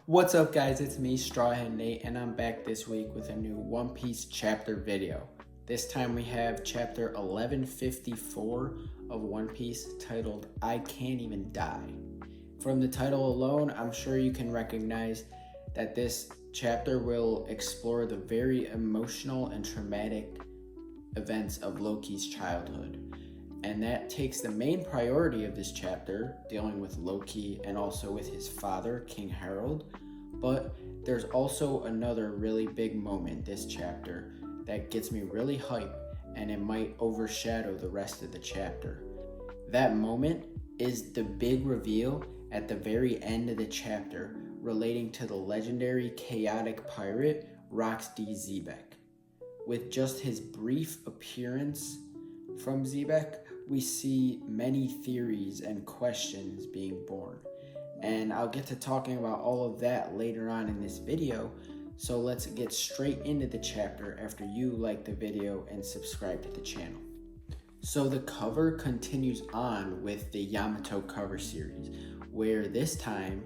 What's up, guys? It's me, Strawhead Nate, and I'm back this week with a new One Piece chapter video. This time we have chapter 1154 of One Piece titled I Can't Even Die. From the title alone, I'm sure you can recognize that this chapter will explore the very emotional and traumatic events of Loki's childhood. And that takes the main priority of this chapter, dealing with Loki and also with his father, King Harold. But there's also another really big moment this chapter that gets me really hyped, and it might overshadow the rest of the chapter. That moment is the big reveal at the very end of the chapter relating to the legendary chaotic pirate Rox D. Zebek. With just his brief appearance from Zebek, we see many theories and questions being born. And I'll get to talking about all of that later on in this video, so let's get straight into the chapter after you like the video and subscribe to the channel. So the cover continues on with the Yamato cover series, where this time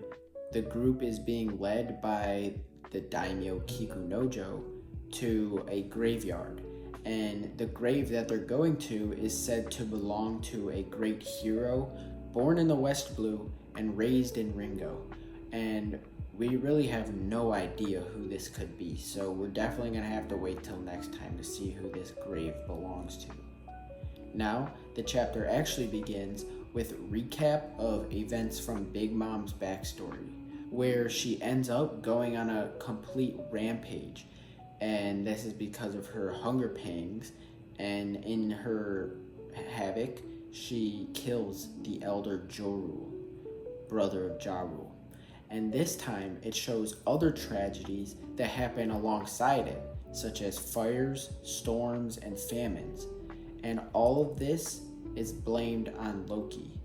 the group is being led by the daimyo Kikunojo to a graveyard. And the grave that they're going to is said to belong to a great hero born in the West Blue and raised in Ringo. And we really have no idea who this could be, so we're definitely going to have to wait till next time to see who this grave belongs to. Now, the chapter actually begins with a recap of events from Big Mom's backstory, where she ends up going on a complete rampage. And this is because of her hunger pangs, and in her havoc, she kills the elder Jorul, brother of Jarul. And this time, it shows other tragedies that happen alongside it, such as fires, storms, and famines. And all of this is blamed on Loki,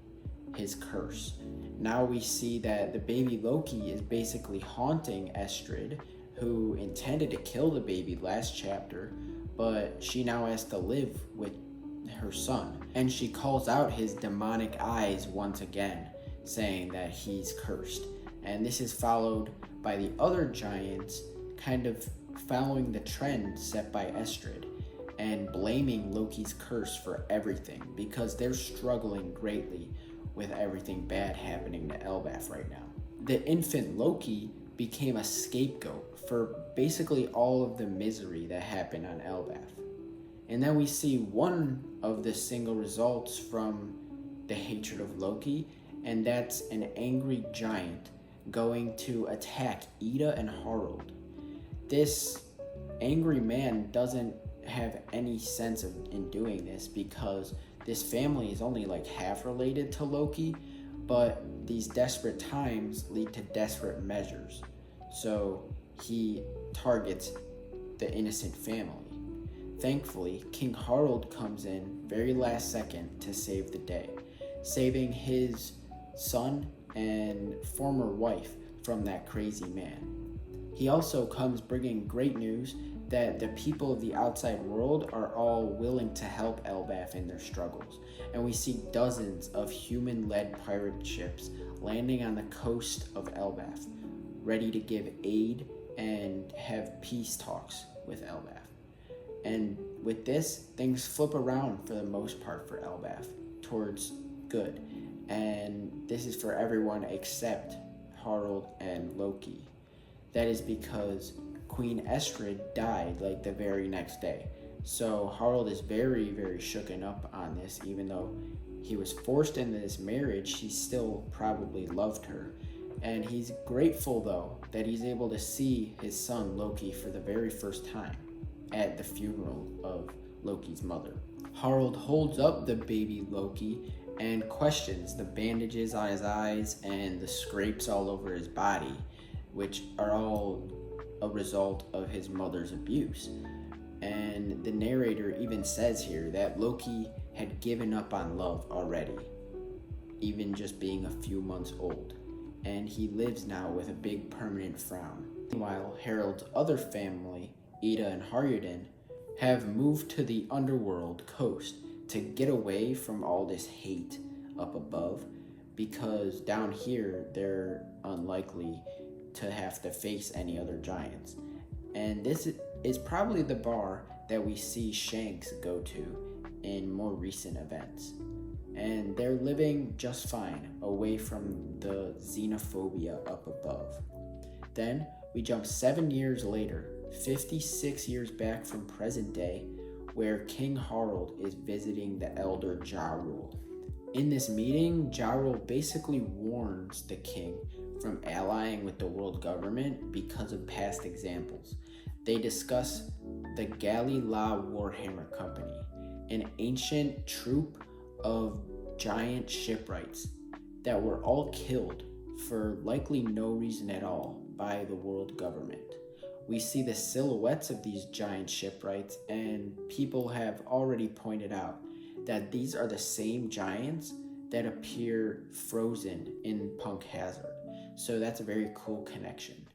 his curse. Now we see that the baby Loki is basically haunting Estrid, who intended to kill the baby last chapter, but she now has to live with her son. And she calls out his demonic eyes once again, saying that he's cursed. And this is followed by the other giants kind of following the trend set by Estrid and blaming Loki's curse for everything, because they're struggling greatly with everything bad happening to Elbaf right now. The infant Loki became a scapegoat for basically all of the misery that happened on Elbaf. And then we see one of the single results from the hatred of Loki, and that's an angry giant going to attack Ida and Harold. This angry man doesn't have any sense in doing this, because this family is only like half related to Loki, but these desperate times lead to desperate measures. So he targets the innocent family. Thankfully, King Harold comes in very last second to save the day, saving his son and former wife from that crazy man. He also comes bringing great news that the people of the outside world are all willing to help Elbaf in their struggles. And we see dozens of human-led pirate ships landing on the coast of Elbaf, ready to give aid and have peace talks with Elbaf. And with this, things flip around for the most part for Elbaf towards good. And this is for everyone except Harold and Loki. That is because Queen Estrid died like the very next day. So Harold is very, very shooken up on this. Even though he was forced into this marriage, he still probably loved her. And he's grateful, though, that he's able to see his son Loki for the very first time at the funeral of Loki's mother. Harold holds up the baby Loki and questions the bandages on his eyes and the scrapes all over his body, which are all a result of his mother's abuse. And the narrator even says here that Loki had given up on love already, even just being a few months old. And he lives now with a big permanent frown. Meanwhile, Harold's other family, Ida and Haryaden, have moved to the underworld coast to get away from all this hate up above, because down here they're unlikely to have to face any other giants. And this is probably the bar that we see Shanks go to in more recent events. And they're living just fine away from the xenophobia up above. Then we jump 7 years later, 56 years back from present day, where King Harald is visiting the elder Ja Rule. In this meeting, Ja Rule basically warns the king from allying with the world government because of past examples. They discuss the Galila Warhammer Company, an ancient troupe of giant shipwrights that were all killed for likely no reason at all by the world government. We see the silhouettes of these giant shipwrights, and people have already pointed out that these are the same giants that appear frozen in Punk Hazard. So that's a very cool connection.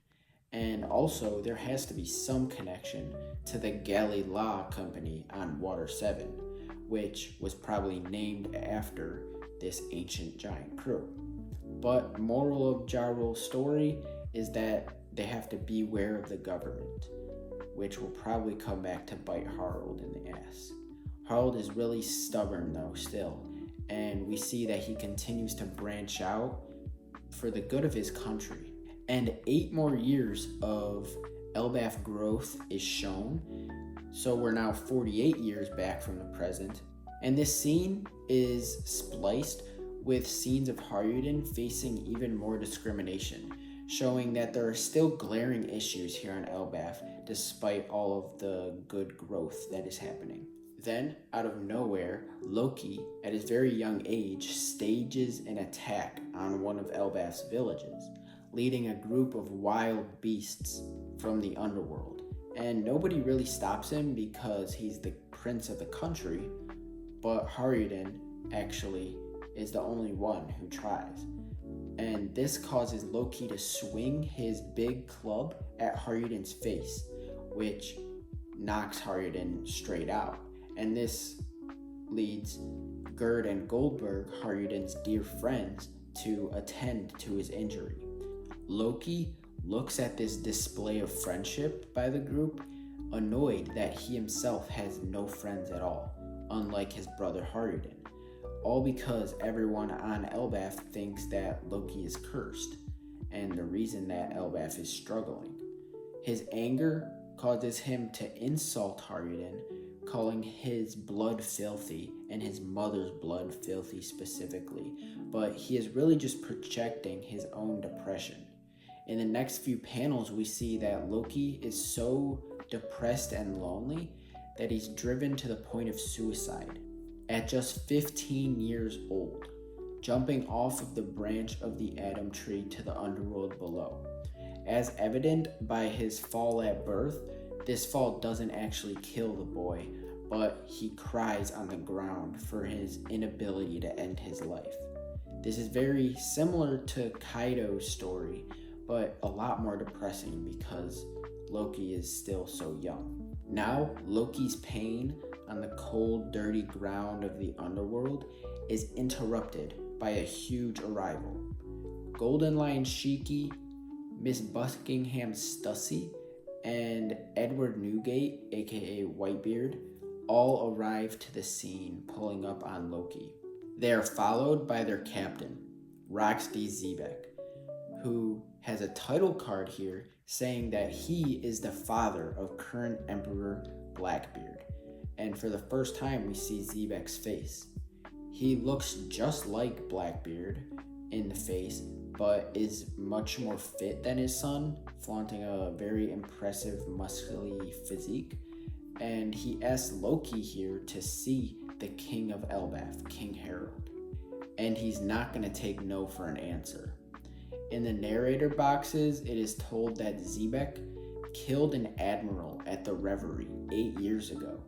And also, there has to be some connection to the Galila Company on Water 7, which was probably named after this ancient giant crew. But moral of Ja Rule's story is that they have to beware of the government, which will probably come back to bite Harald in the ass. Harald is really stubborn though still, and we see that he continues to branch out for the good of his country. And 8 more years of Elbaf growth is shown, so we're now 48 years back from the present. And this scene is spliced with scenes of Haruden facing even more discrimination, showing that there are still glaring issues here on Elbaf despite all of the good growth that is happening. Then, out of nowhere, Loki, at his very young age, stages an attack on one of Elbaf's villages, leading a group of wild beasts from the underworld. And nobody really stops him because he's the prince of the country, but Haruden actually is the only one who tries. And this causes Loki to swing his big club at Haruden's face, which knocks Haruden straight out. And this leads Gerd and Goldberg, Haruden's dear friends, to attend to his injury. Loki looks at this display of friendship by the group, annoyed that he himself has no friends at all, unlike his brother Haruden. All because everyone on Elbaf thinks that Loki is cursed, and the reason that Elbaf is struggling. His anger causes him to insult Haruden, calling his blood filthy and his mother's blood filthy specifically, but he is really just projecting his own depression. In the next few panels, we see that Loki is so depressed and lonely that he's driven to the point of suicide at just 15 years old, jumping off of the branch of the Adam tree to the underworld below. As evident by his fall at birth, this fall doesn't actually kill the boy, but he cries on the ground for his inability to end his life. This is very similar to Kaido's story, but a lot more depressing because Loki is still so young. Now, Loki's pain on the cold, dirty ground of the underworld is interrupted by a huge arrival. Golden Lion Shiki, Miss Buckingham Stussy, and Edward Newgate, aka Whitebeard, all arrive to the scene pulling up on Loki. They are followed by their captain, Roxy Zebek, who has a title card here saying that he is the father of current Emperor Blackbeard. And for the first time, we see Zebek's face. He looks just like Blackbeard in the face, but is much more fit than his son, flaunting a very impressive muscly physique. And he asks Loki here to see the king of Elbaf, King Harald. And he's not going to take no for an answer. In the narrator boxes, it is told that Zebek killed an admiral at the Reverie 8 years ago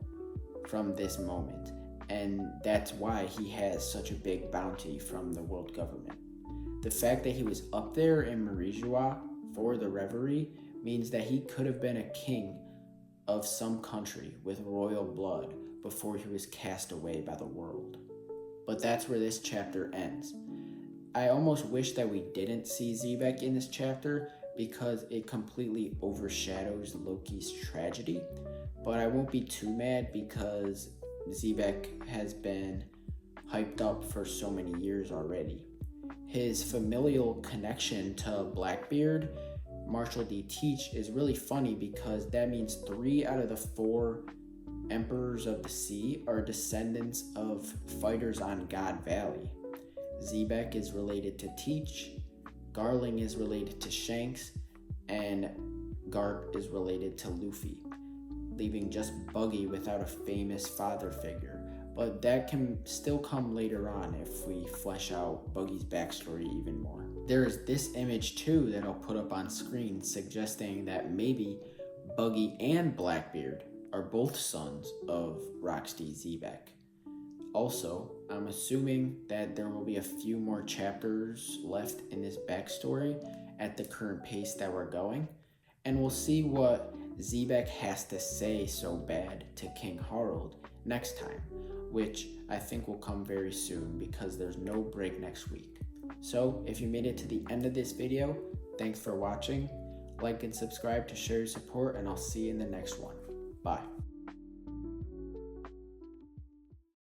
from this moment, and that's why he has such a big bounty from the world government. The fact that he was up there in Marijois for the Reverie means that he could have been a king of some country with royal blood before he was cast away by the world. But that's where this chapter ends. I almost wish that we didn't see Zebek in this chapter because it completely overshadows Loki's tragedy. But I won't be too mad because Xebec has been hyped up for so many years already. His familial connection to Blackbeard, Marshall D. Teach, is really funny because that means 3 out of the 4 Emperors of the Sea are descendants of fighters on God Valley. Xebec is related to Teach, Garling is related to Shanks, and Garp is related to Luffy, leaving just Buggy without a famous father figure. But that can still come later on if we flesh out Buggy's backstory even more. There is this image too that I'll put up on screen suggesting that maybe Buggy and Blackbeard are both sons of Rocksteady Xebec. Also, I'm assuming that there will be a few more chapters left in this backstory at the current pace that we're going, and we'll see what Xebec has to say so bad to King Harald next time, which I think will come very soon because there's no break next week. So if you made it to the end of this video, thanks for watching. Like and subscribe to show your support, and I'll see you in the next one. Bye.